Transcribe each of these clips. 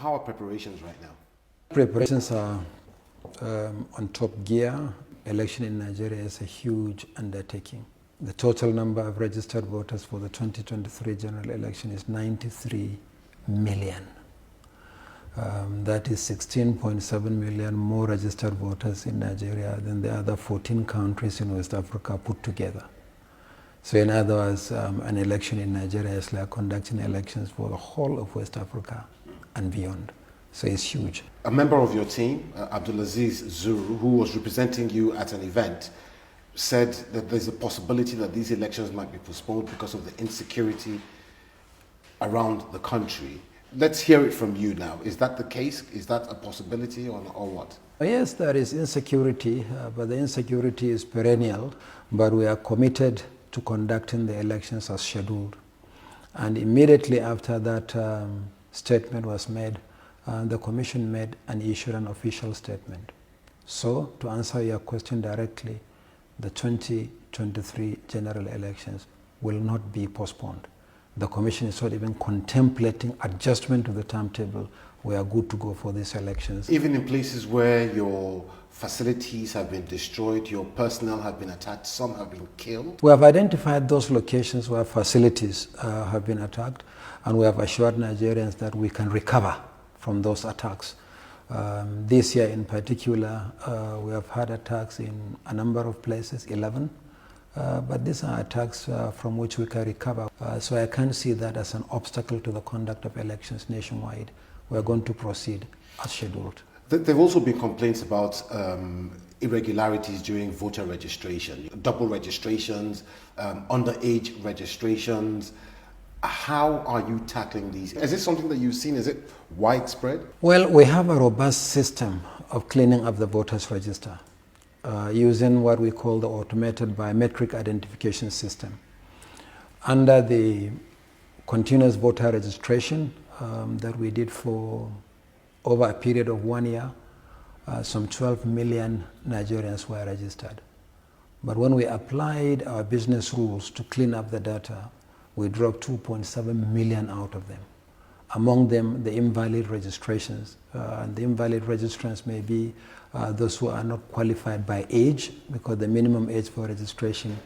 How are preparations right now? Preparations are on top gear. Election in Nigeria is a huge undertaking. The total number of registered voters for the 2023 general election is 93 million. That is 16.7 million more registered voters in Nigeria than the other 14 countries in West Africa put together. So in other words, an election in Nigeria is like conducting elections for the whole of West Africa and beyond. So it's huge. A member of your team, Abdulaziz Zuru, who was representing you at an event, said that there's a possibility that these elections might be postponed because of the insecurity around the country. Let's hear it from you now. Is that the case? Is that a possibility or what? Yes, there is insecurity, but the insecurity is perennial. But we are committed to conducting the elections as scheduled. And immediately after that statement was made, the Commission made and issued an official statement. So, to answer your question directly, the 2023 general elections will not be postponed. The Commission is not even contemplating adjustment to the timetable. We are good to go for these elections. Even in places where your facilities have been destroyed, your personnel have been attacked, some have been killed? We have identified those locations where facilities have been attacked, and we have assured Nigerians that we can recover from those attacks. This year in particular, we have had attacks in a number of places, 11. But these are attacks from which we can recover. So I can't see that as an obstacle to the conduct of elections nationwide. We are going to proceed as scheduled. There have also been complaints about irregularities during voter registration, double registrations, underage registrations. How are you tackling these? Is this something that you've seen? Is it widespread? Well, we have a robust system of cleaning up the voters register using what we call the automated biometric identification system. Under the continuous voter registration that we did for over a period of 1 year, some 12 million Nigerians were registered. But when we applied our business rules to clean up the data, we dropped 2.7 million out of them. Among them, the invalid registrations. And the invalid registrants may be those who are not qualified by age, because the minimum age for registration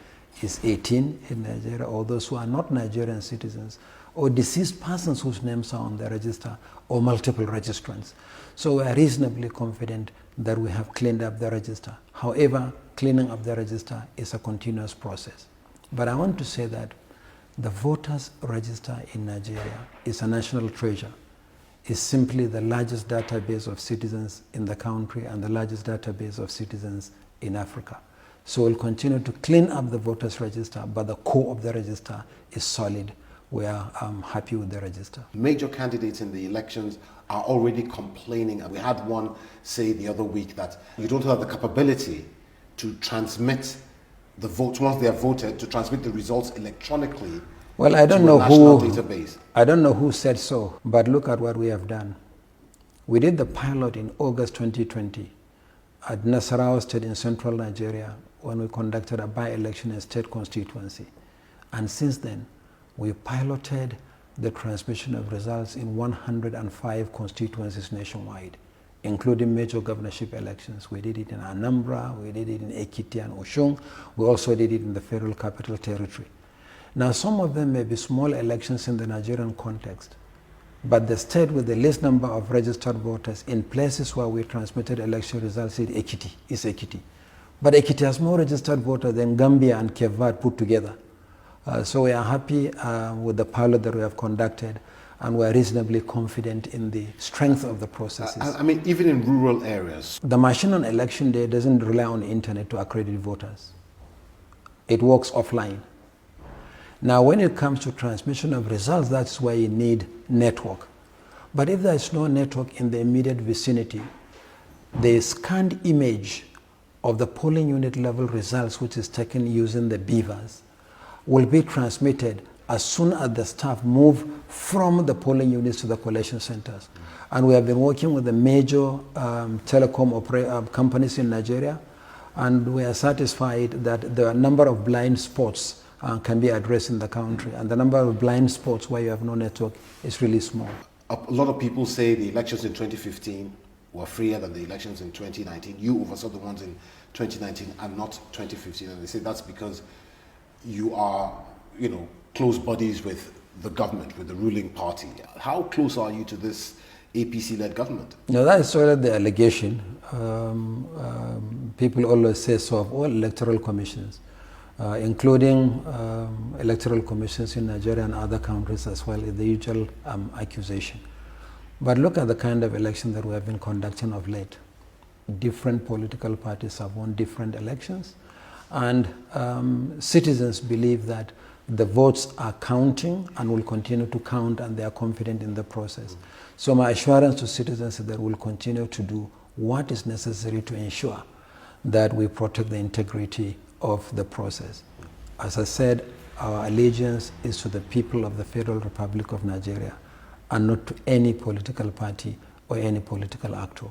is 18 in Nigeria, or those who are not Nigerian citizens, or deceased persons whose names are on the register, or multiple registrants. So we are reasonably confident that we have cleaned up the register. However, cleaning up the register is a continuous process. But I want to say that the voters register in Nigeria is a national treasure. It's simply the largest database of citizens in the country and the largest database of citizens in Africa. So we'll continue to clean up the voters register, but the core of the register is solid. We are happy with the register. Major candidates in the elections are already complaining. We had one say the other week that you don't have the capability to transmit the votes once they are voted, to transmit the results electronically. Well, I don't know database. I don't know who said so, but look at what we have done. We did the pilot in August 2020 at Nasarawa State in central Nigeria when we conducted a by-election and state constituency. And since then, we piloted the transmission of results in 105 constituencies nationwide, including major governorship elections. We did it in Anambra, we did it in Ekiti and Oshun, we also did it in the Federal Capital Territory. Now, some of them may be small elections in the Nigerian context, but the state with the least number of registered voters in places where we transmitted election results is Ekiti. But Ekiti has more registered voters than Gambia and Cape Verde put together. So we are happy with the pilot that we have conducted, and we are reasonably confident in the strength of the processes. I mean, even in rural areas. The machine on election day doesn't rely on the internet to accredit voters. It works offline. Now, when it comes to transmission of results, that's where you need network. But if there is no network in the immediate vicinity, the scanned image of the polling unit level results, which is taken using the beavers, will be transmitted as soon as the staff move from the polling units to the collation centers. And we have been working with the major telecom companies in Nigeria, and we are satisfied that the number of blind spots can be addressed in the country, and the number of blind spots where you have no network is really small. a lot of people say the elections in 2015 were freer than the elections in 2019. You oversaw the ones in 2019 and not 2015, and they say that's because you are, close buddies with the government, with the ruling party. How close are you to this APC-led government? No, that is sort of the allegation. People always say so of all electoral commissions, including electoral commissions in Nigeria and other countries as well, is the usual accusation. But look at the kind of election that we have been conducting of late. Different political parties have won different elections, and citizens believe that the votes are counting and will continue to count, and they are confident in the process. So my assurance to citizens is that we'll continue to do what is necessary to ensure that we protect the integrity of the process. As I said, our allegiance is to the people of the Federal Republic of Nigeria and not to any political party or any political actor.